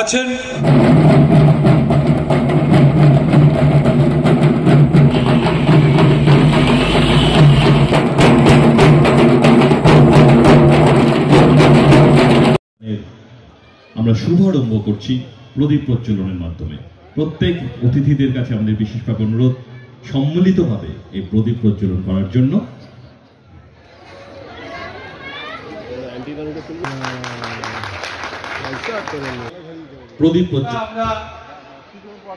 আছেন। আমরা শুভারম্ভ করছি প্রদীপ প্রজ্বলনের মাধ্যমে। প্রত্যেক অতিথিদের কাছে আমাদের বিশেষভাবে অনুরোধ সম্মিলিতভাবে এই প্রদীপ প্রজ্বলন করার জন্য। প্রদীপ আমরা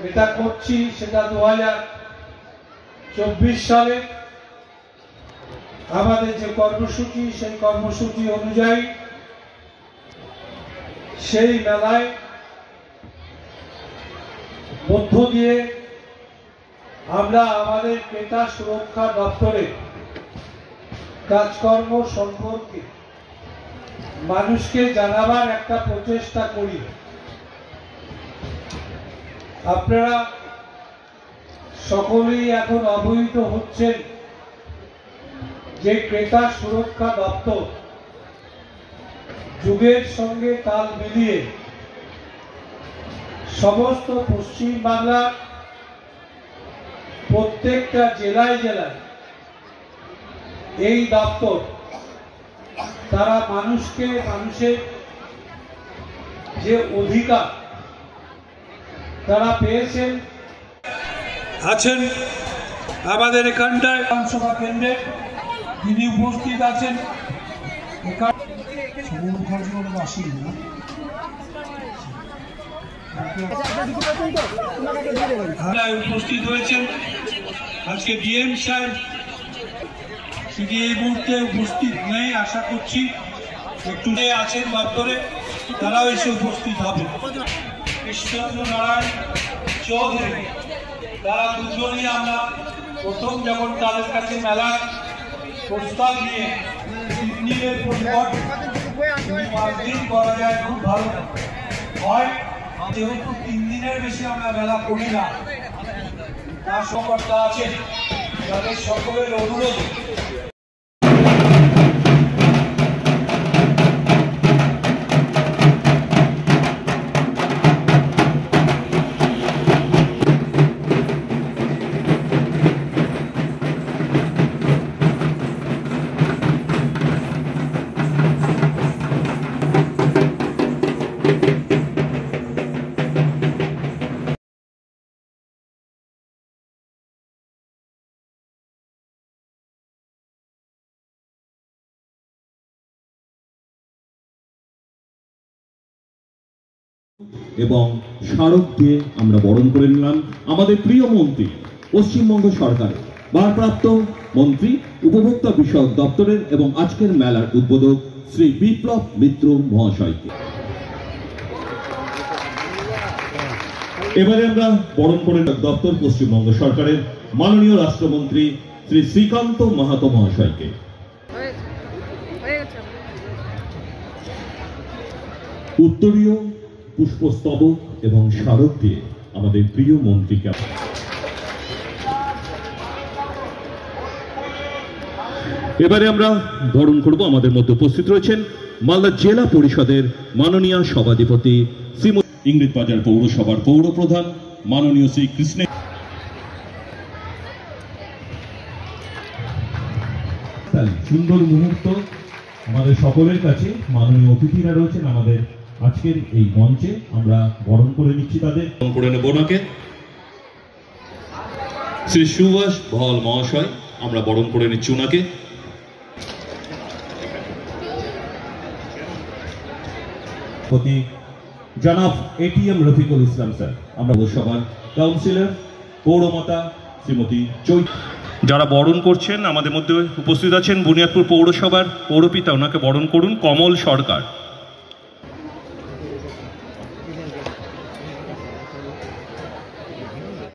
যেটা করছি সেটা 2024 সালে আমাদের যে কর্মসূচি, সেই কর্মসূচি অনুযায়ী সেই মেলায় মধ্য দিয়ে আমরা আমাদের ক্রেতা সুরক্ষা দপ্তরে কাজকর্ম সম্পর্কে মানুষকে জানাবার একটা প্রচেষ্টা করি। আপনারা সকলেই এখন অবহিত হচ্ছেন যে ক্রেতা সুরক্ষা দপ্তর যুগের সঙ্গে তাল মিলিয়ে সমস্ত পশ্চিম বাংলার প্রত্যেকটা জেলায় জেলায় এই দপ্তর তারা মানুষের যে অধিকার তারা পেয়েছেন। আছেন আমাদের এখানটায় বিধানসভা কেন্দ্রে যিনি উপস্থিত আছেন, উপস্থিত হয়েছেন আজকে ডিএম সাহেব, তিনি এই মুহূর্তে উপস্থিত নেই, আশা করছি একটু আছেন দপ্তরে, তারাও এসে উপস্থিত হবে। কৃষ্ণচন্দ্র নারায়ণ চৌধুরী, তারা দুজনই আমরা প্রথম যখন তাদের কাছে মেলার প্রস্তাব নিয়ে 3 দিনের পরিবর্তে 5 দিন করা যায় খুব ভালো হয়, যেহেতু 3 দিনের বেশি আমরা মেলা করি না, তার সম্পর্কটা আছে তাদের সকলের অনুরোধ। এবং স্মারক দিয়ে আমরা বরণ করে নিলাম আমাদের প্রিয় মন্ত্রী, পশ্চিমবঙ্গ সরকারের ভারপ্রাপ্ত মন্ত্রী, উপভোক্তা বিষয়ক দপ্তরের এবং আজকের মেলার উদ্বোধক শ্রী বিপ্লব মিত্র মহাশয়কে। এবারে আমরা বরণ করে দপ্তর পশ্চিমবঙ্গ সরকারের মাননীয় রাষ্ট্রমন্ত্রী শ্রী শ্রীকান্ত মাহাতো মহাশয়কে। উত্তরীয় পুষ্পস্তবক এবং স্মারক দিয়ে আমাদের প্রিয় মন্ত্রীকে। এবারে আমরা বরণ করব। আমাদের মধ্যে উপস্থিত রয়েছেন মালদা জেলা পরিষদের মাননীয় সভাধিপতি শ্রীমতী ইংরেজ বাজার পৌরসভার পৌর প্রধান মাননীয় শ্রী কৃষ্ণ। সুন্দর মুহূর্ত আমাদের সকলের কাছে। মাননীয় অতিথিরা রয়েছেন আমাদের আজকের এই মঞ্চে, আমরা বরণ করে নিচ্ছি তাদের। বরণ করে নেব ওনাকে শ্রী সুভাষ ভল মহাশয়, আমরা বরণ করে নিচ্ছি ওনাকে। প্রতি জনাব এটিএম রফিকুল ইসলাম স্যার, আমরা পৌরসভার কাউন্সিলর পৌরমাতা শ্রীমতী চৈত। যারা বরণ করছেন আমাদের মধ্যে উপস্থিত আছেন বুনিয়াদপুর পৌরসভার পৌরপিতা, ওনাকে বরণ করুন কমল সরকার।